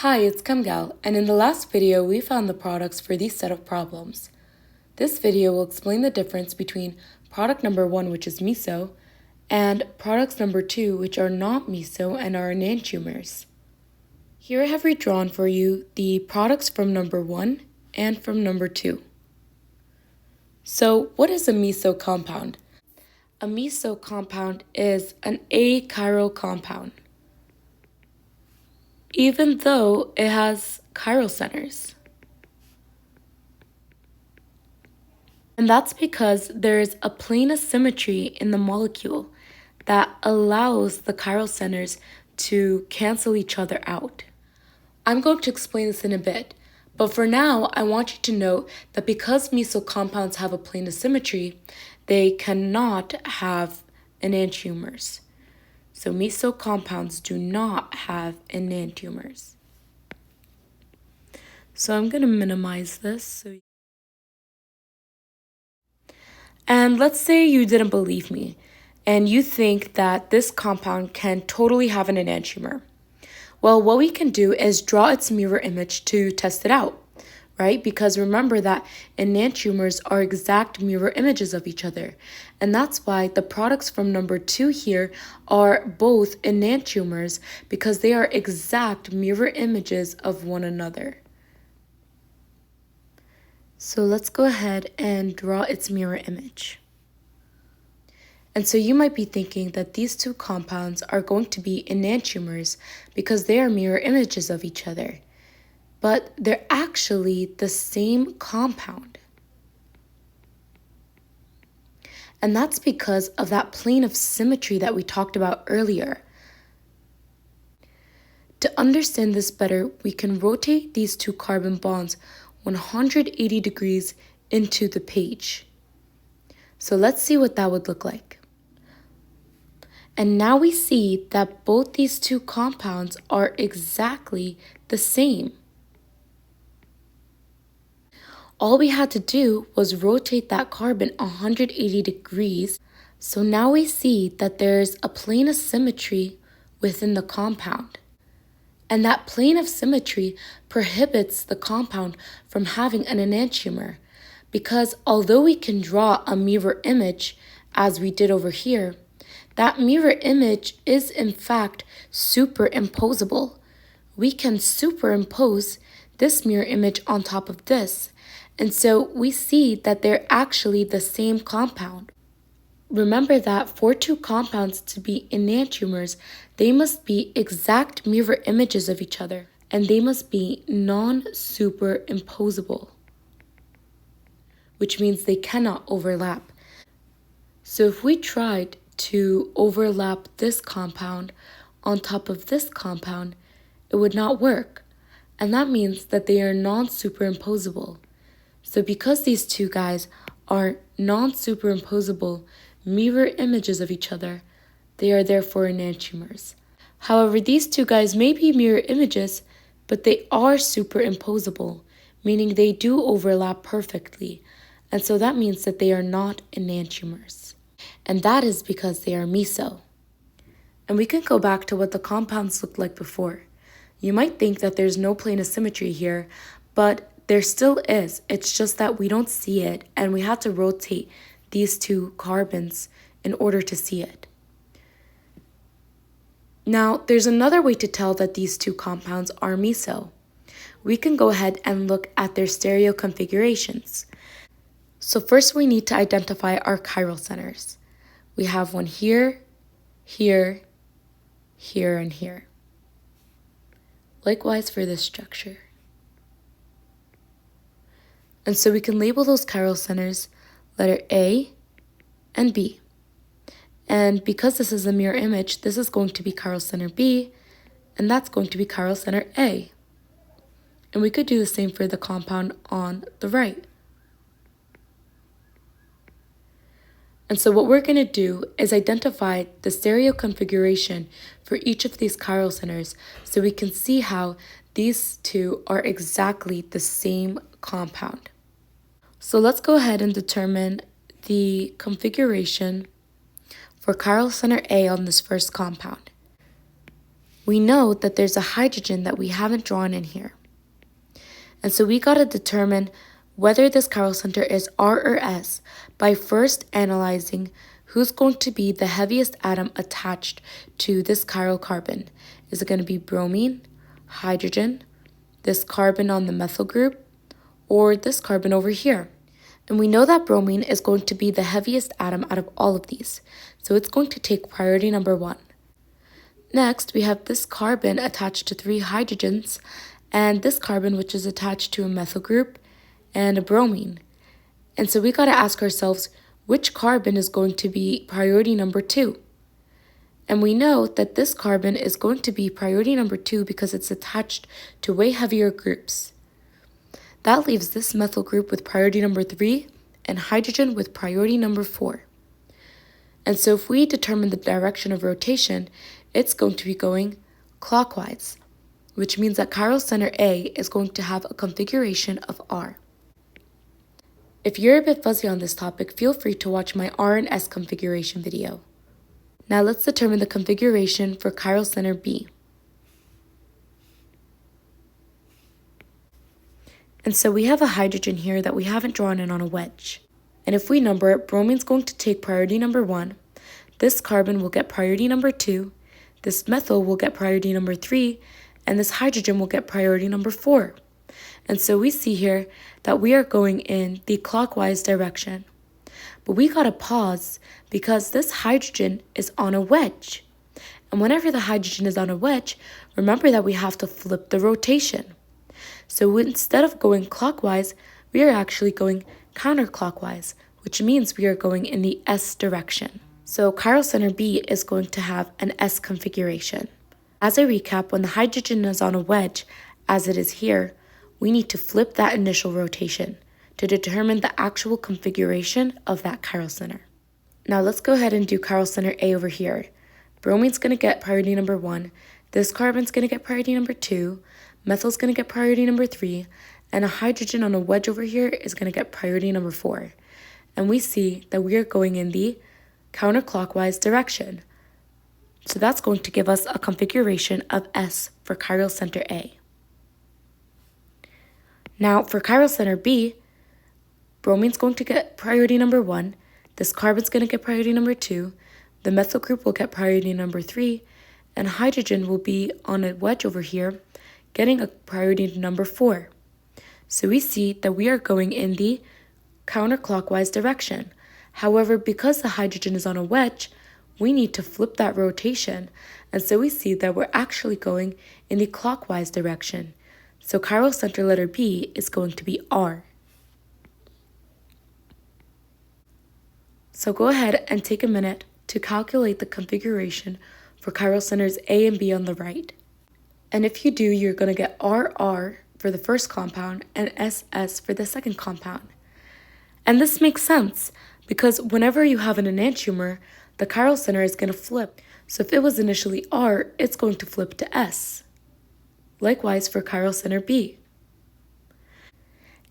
Hi, it's Kamgal, and in the last video we found the products for these set of problems. This video will explain the difference between product number 1, which is meso, and products number 2, which are not meso and are enantiomers. Here I have redrawn for you the products from number 1 and from number 2. So what is a meso compound? A meso compound is an achiral compound, even though it has chiral centers. And that's because there is a plane of symmetry in the molecule that allows the chiral centers to cancel each other out. I'm going to explain this in a bit, but for now I want you to know that because meso compounds have a plane of symmetry, they cannot have enantiomers. So meso compounds do not have enantiomers. So I'm going to minimize this. And let's say you didn't believe me, and you think that this compound can totally have an enantiomer. Well, what we can do is draw its mirror image to test it out, right? Because remember that enantiomers are exact mirror images of each other. And that's why the products from number 2 here are both enantiomers, because they are exact mirror images of one another. So let's go ahead and draw its mirror image. And so you might be thinking that these two compounds are going to be enantiomers because they are mirror images of each other. But they're actually the same compound. And that's because of that plane of symmetry that we talked about earlier. To understand this better, we can rotate these two carbon bonds 180 degrees into the page. So let's see what that would look like. And now we see that both these two compounds are exactly the same. All we had to do was rotate that carbon 180 degrees. So now we see that there's a plane of symmetry within the compound. And that plane of symmetry prohibits the compound from having an enantiomer, because although we can draw a mirror image, as we did over here, that mirror image is in fact superimposable. We can superimpose this mirror image on top of this, and so we see that they're actually the same compound. Remember that for two compounds to be enantiomers, they must be exact mirror images of each other, and they must be non-superimposable, which means they cannot overlap. So if we tried to overlap this compound on top of this compound, it would not work, and that means that they are non-superimposable. So because these two guys are non-superimposable mirror images of each other, they are therefore enantiomers. However, these two guys may be mirror images, but they are superimposable, meaning they do overlap perfectly, and so that means that they are not enantiomers. And that is because they are meso. And we can go back to what the compounds looked like before. You might think that there's no plane of symmetry here, but there still is. It's just that we don't see it, and we have to rotate these two carbons in order to see it. Now, there's another way to tell that these two compounds are meso. We can go ahead and look at their stereo configurations. So first we need to identify our chiral centers. We have one here, here, here, and here. Likewise for this structure. And so we can label those chiral centers letter A and B. And because this is a mirror image, this is going to be chiral center B, and that's going to be chiral center A. And we could do the same for the compound on the right. And so what we're going to do is identify the stereo configuration for each of these chiral centers so we can see how these two are exactly the same compound. So let's go ahead and determine the configuration for chiral center A on this first compound. we know that there's a hydrogen that we haven't drawn in here. And so we got to determine whether this chiral center is R or S by first analyzing who's going to be the heaviest atom attached to this chiral carbon. Is it going to be bromine, hydrogen, this carbon on the methyl group, or this carbon over here? And we know that bromine is going to be the heaviest atom out of all of these, so it's going to take priority number 1. Next, we have this carbon attached to 3 hydrogens, and this carbon which is attached to a methyl group and a bromine. And so we got to ask ourselves which carbon is going to be priority number 2. And we know that this carbon is going to be priority number 2 because it's attached to way heavier groups. That leaves this methyl group with priority number 3 and hydrogen with priority number 4. And so if we determine the direction of rotation, it's going to be going clockwise, which means that chiral center A is going to have a configuration of R. If you're a bit fuzzy on this topic, feel free to watch my R and S configuration video. Now let's determine the configuration for chiral center B. And so we have a hydrogen here that we haven't drawn in on a wedge. And if we number it, bromine's going to take priority number 1, this carbon will get priority number 2, this methyl will get priority number 3, and this hydrogen will get priority number 4. And so we see here that we are going in the clockwise direction. But we gotta pause because this hydrogen is on a wedge. And whenever the hydrogen is on a wedge, remember that we have to flip the rotation. So instead of going clockwise, we are actually going counterclockwise, which means we are going in the S direction. So chiral center B is going to have an S configuration. As a recap, when the hydrogen is on a wedge, as it is here, we need to flip that initial rotation to determine the actual configuration of that chiral center. Now let's go ahead and do chiral center A over here. Bromine's going to get priority number 1, this carbon's going to get priority number 2, methyl's going to get priority number 3, and a hydrogen on a wedge over here is going to get priority number 4. And we see that we are going in the counterclockwise direction. So that's going to give us a configuration of S for chiral center A. Now for chiral center B, bromine's going to get priority number 1, this carbon's going to get priority number 2, the methyl group will get priority number 3, and hydrogen will be on a wedge over here, getting a priority number 4. So we see that we are going in the counterclockwise direction. However, because the hydrogen is on a wedge, we need to flip that rotation, and so we see that we're actually going in the clockwise direction. So chiral center letter B is going to be R. So go ahead and take a minute to calculate the configuration for chiral centers A and B on the right. And if you do, you're going to get RR for the first compound and SS for the second compound. And this makes sense because whenever you have an enantiomer, the chiral center is going to flip. So if it was initially R, it's going to flip to S. Likewise for chiral center B.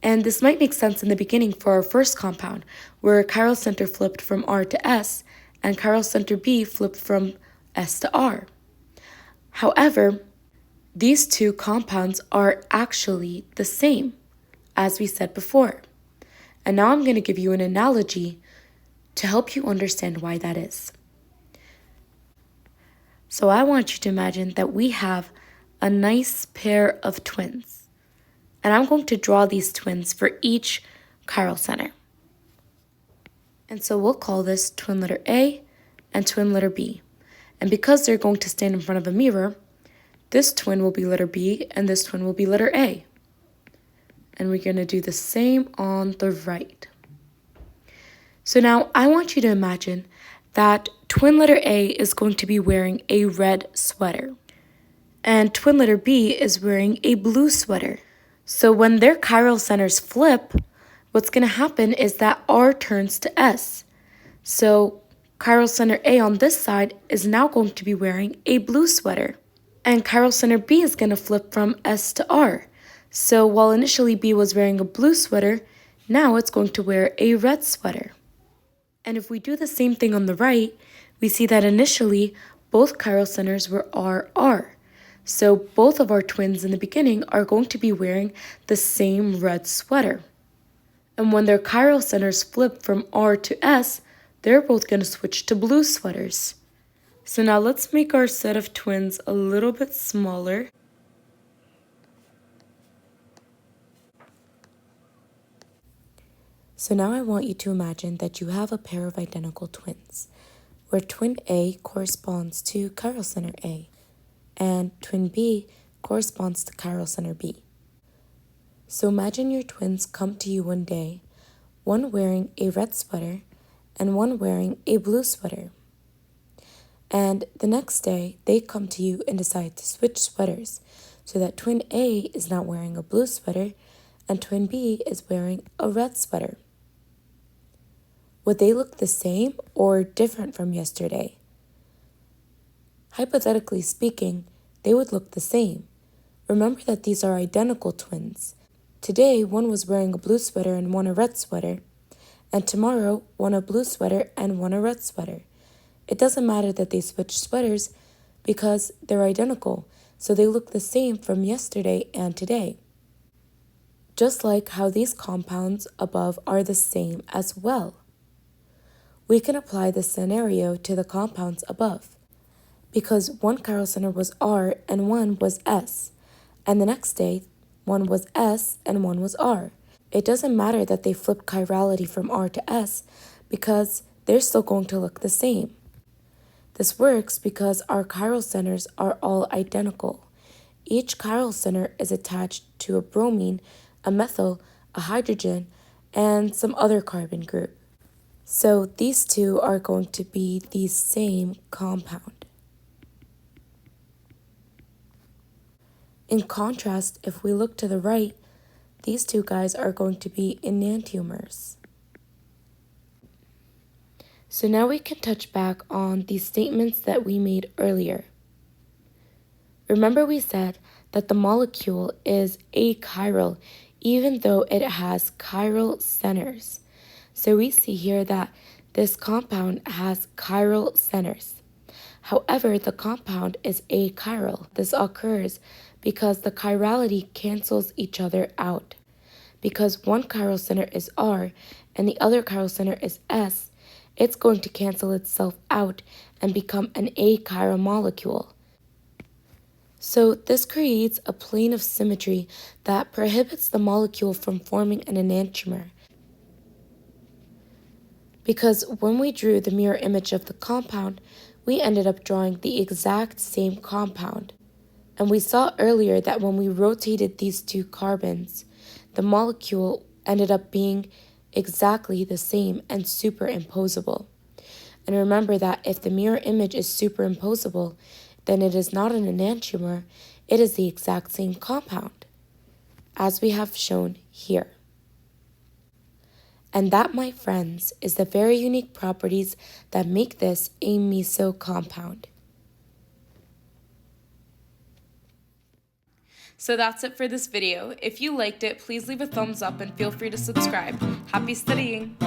And this might make sense in the beginning for our first compound, where chiral center flipped from R to S, and chiral center B flipped from S to R. However, these two compounds are actually the same, as we said before. And now I'm going to give you an analogy to help you understand why that is. So I want you to imagine that we have a nice pair of twins. And I'm going to draw these twins for each chiral center. And so we'll call this twin letter A and twin letter B. And because they're going to stand in front of a mirror, this twin will be letter B and this twin will be letter A. And we're going to do the same on the right. So now I want you to imagine that twin letter A is going to be wearing a red sweater. And twin letter B is wearing a blue sweater. So when their chiral centers flip, what's going to happen is that R turns to S. So chiral center A on this side is now going to be wearing a blue sweater. And chiral center B is going to flip from S to R. So while initially B was wearing a blue sweater, now it's going to wear a red sweater. And if we do the same thing on the right, we see that initially both chiral centers were RR. So both of our twins in the beginning are going to be wearing the same red sweater. And when their chiral centers flip from R to S, they're both going to switch to blue sweaters. So now let's make our set of twins a little bit smaller. So now I want you to imagine that you have a pair of identical twins, where twin A corresponds to chiral center A, and twin B corresponds to chiral center B. So imagine your twins come to you one day, one wearing a red sweater and one wearing a blue sweater. And the next day, they come to you and decide to switch sweaters so that twin A is not wearing a blue sweater and twin B is wearing a red sweater. Would they look the same or different from yesterday? Hypothetically speaking, they would look the same. Remember that these are identical twins. Today, one was wearing a blue sweater and one a red sweater, and tomorrow, one a blue sweater and one a red sweater. It doesn't matter that they switched sweaters because they're identical, so they look the same from yesterday and today. Just like how these compounds above are the same as well. We can apply this scenario to the compounds above, because one chiral center was R and one was S, and the next day one was S and one was R. It doesn't matter that they flip chirality from R to S because they're still going to look the same. This works because our chiral centers are all identical. Each chiral center is attached to a bromine, a methyl, a hydrogen, and some other carbon group. So these two are going to be the same compound. In contrast, if we look to the right, these two guys are going to be enantiomers. So now we can touch back on the statements that we made earlier. Remember we said that the molecule is achiral even though it has chiral centers. So we see here that this compound has chiral centers. However, the compound is achiral. This occurs because the chirality cancels each other out. Because one chiral center is R and the other chiral center is S, it's going to cancel itself out and become an achiral molecule. So this creates a plane of symmetry that prohibits the molecule from forming an enantiomer. Because when we drew the mirror image of the compound, we ended up drawing the exact same compound. And we saw earlier that when we rotated these two carbons, the molecule ended up being exactly the same and superimposable. And remember that if the mirror image is superimposable, then it is not an enantiomer, it is the exact same compound, as we have shown here. And that, my friends, is the very unique properties that make this a meso compound. So that's it for this video. If you liked it, please leave a thumbs up and feel free to subscribe. Happy studying!